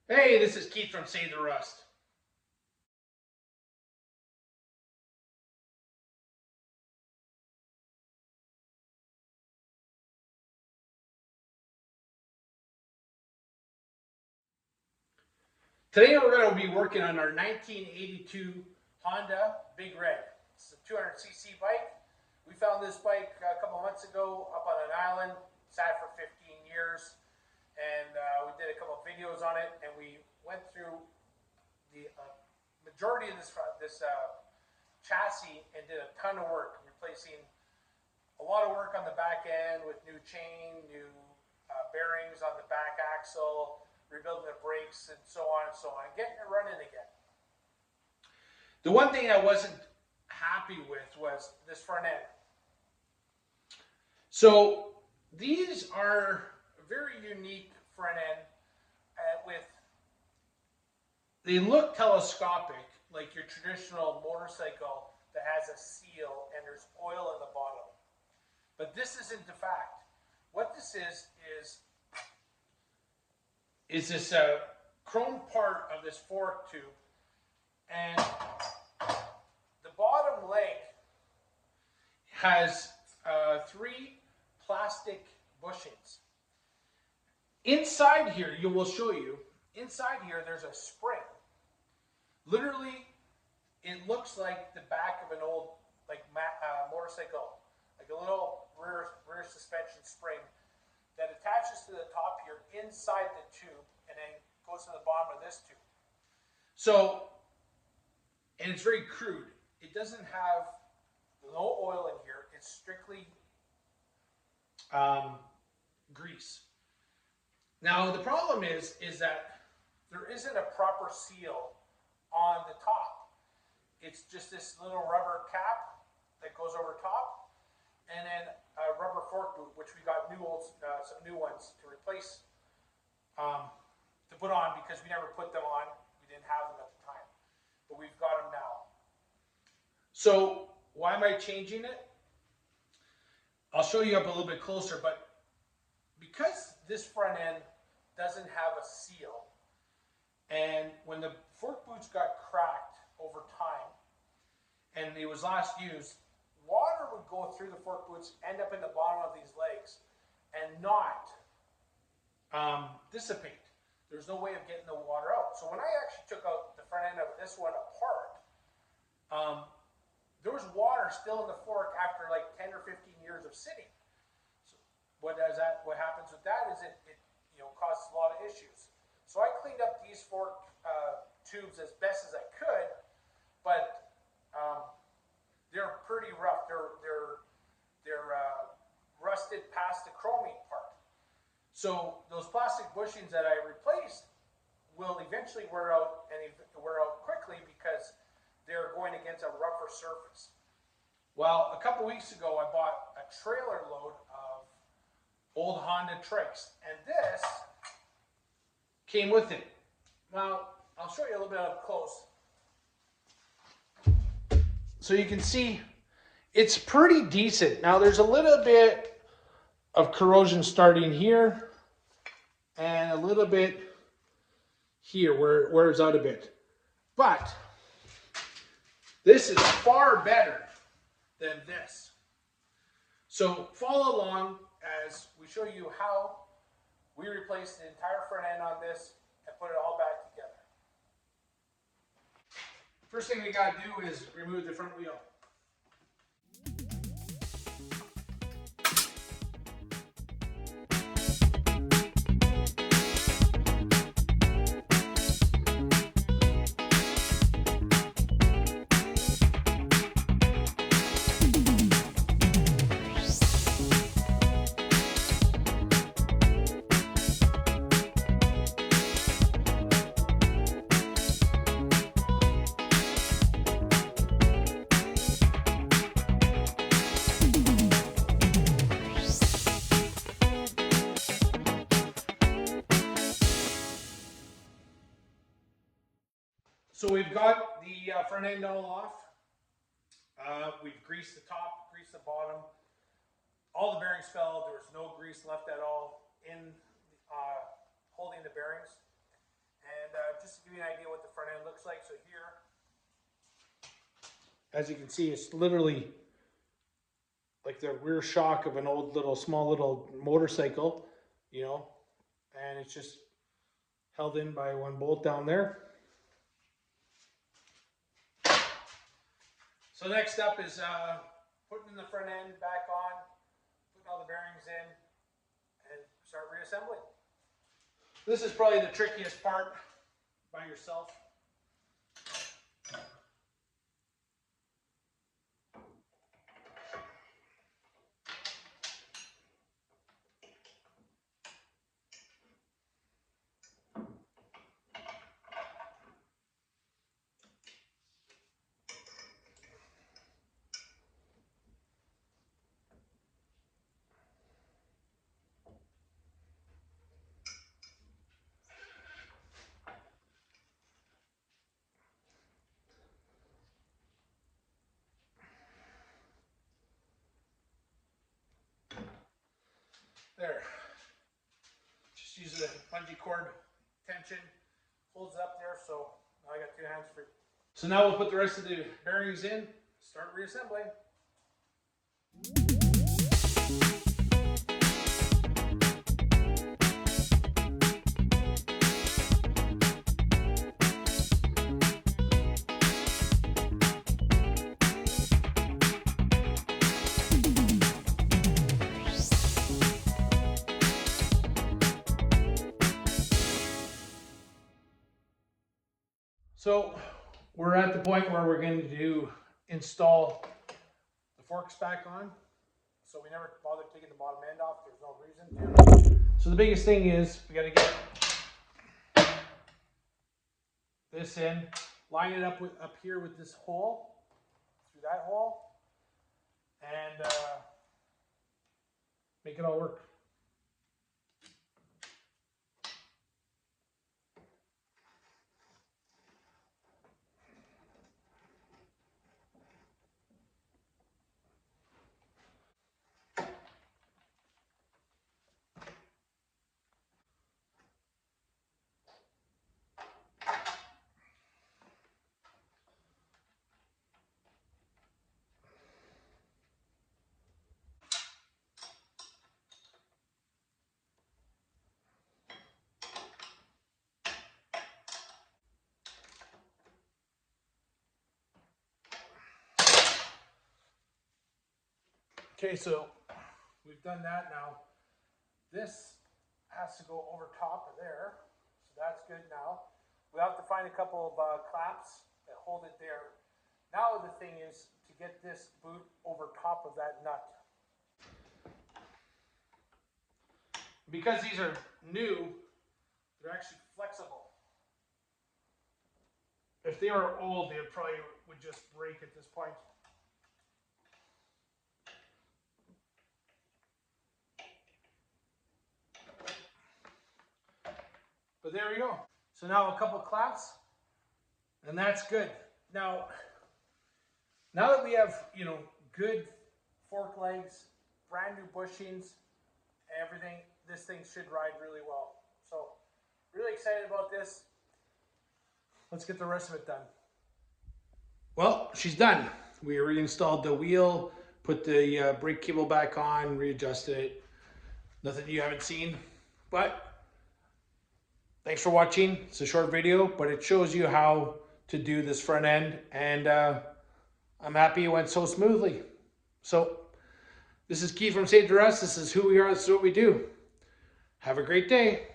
Hey, this is Keith from Save the Rust. Today we're going to be working on our 1982 Honda Big Red. It's a 200cc bike. We found this bike a couple months ago up on an island, sat for 15 years, and we did a couple of videos on it, and we went through the majority of this chassis and did a ton of work, replacing a lot of work on the back end with new chain, new bearings on the back axle, rebuilding the brakes, and so on and so on, getting it running again. The one thing I wasn't happy with was this front end. So these are a very unique front end with, they look telescopic like your traditional motorcycle that has a seal and there's oil in the bottom. But this isn't the fact. What this is this chrome part of this fork tube, and the bottom leg has three plastic bushings. Inside here, you will show you, inside here there's a spring. Literally, it looks like the back of an old motorcycle, like a little rear suspension spring that attaches to the top here inside the tube and then goes to the bottom of this tube. So, and it's very crude. It doesn't have no oil in here. It's strictly grease. Now the problem is that there isn't a proper seal on the top. It's just this little rubber cap that goes over top, and then a rubber fork boot, which we got some new ones to replace, to put on because we never put them on. We didn't have them at the time, but we've got them now. So why am I changing it? I'll show you up a little bit closer, but because this front end doesn't have a seal, and when the fork boots got cracked over time, and it was last used, water would go through the fork boots, end up in the bottom of these legs, and not dissipate. There's no way of getting the water out. So when I actually took out the front end of this one apart, there was water still in the fork after like 10 or 15 years of sitting. So what happens with that is it causes a lot of issues. So I cleaned up these fork tubes as best as I could, but they're pretty rough. They're rusted past the chroming part. So those plastic bushings that I replaced will eventually wear out, and wear out quickly because they're going against a rougher surface. Well, a couple weeks ago, I bought a trailer load of old Honda Tricks, and this came with it. Now, I'll show you a little bit up close. So you can see it's pretty decent. Now there's a little bit of corrosion starting here and a little bit here where it wears out a bit. But this is far better than this. So follow along as we show you how we replaced the entire front end on this and put it all back together. First thing we gotta do is remove the front wheel. So we've got the front end all off. We've greased the top, greased the bottom. All the bearings fell. There was no grease left at all in holding the bearings. And give you an idea what the front end looks like. So here, as you can see, it's literally like the rear shock of an old small little motorcycle, you know, and it's just held in by one bolt down there. So next up is putting the front end back on, putting all the bearings in, and start reassembling. This is probably the trickiest part by yourself. There. Just use the bungee cord tension, holds it up there, so now I got 2 hands free. So now we'll put the rest of the bearings in, start reassembling. So we're at the point where we're going to install the forks back on. So we never bothered taking the bottom end off. There's no reason to. So the biggest thing is we got to get this in, line it up here with this hole, through that hole, and make it all work. Okay, so we've done that now. This has to go over top of there, so that's good now. We'll have to find a couple of claps that hold it there. Now the thing is to get this boot over top of that nut. Because these are new, they're actually flexible. If they were old, they probably would just break at this point. But there we go. So now a couple claps, and that's good. Now that we have, good fork legs, brand new bushings, everything, this thing should ride really well. So really excited about this. Let's get the rest of it done. Well, she's done. We reinstalled the wheel, put the brake cable back on, readjusted it. Nothing you haven't seen, but thanks for watching. It's a short video, but it shows you how to do this front end, and I'm happy it went so smoothly. So this is Keith from Save the Rest. This is who we are. This is what we do. Have a great day.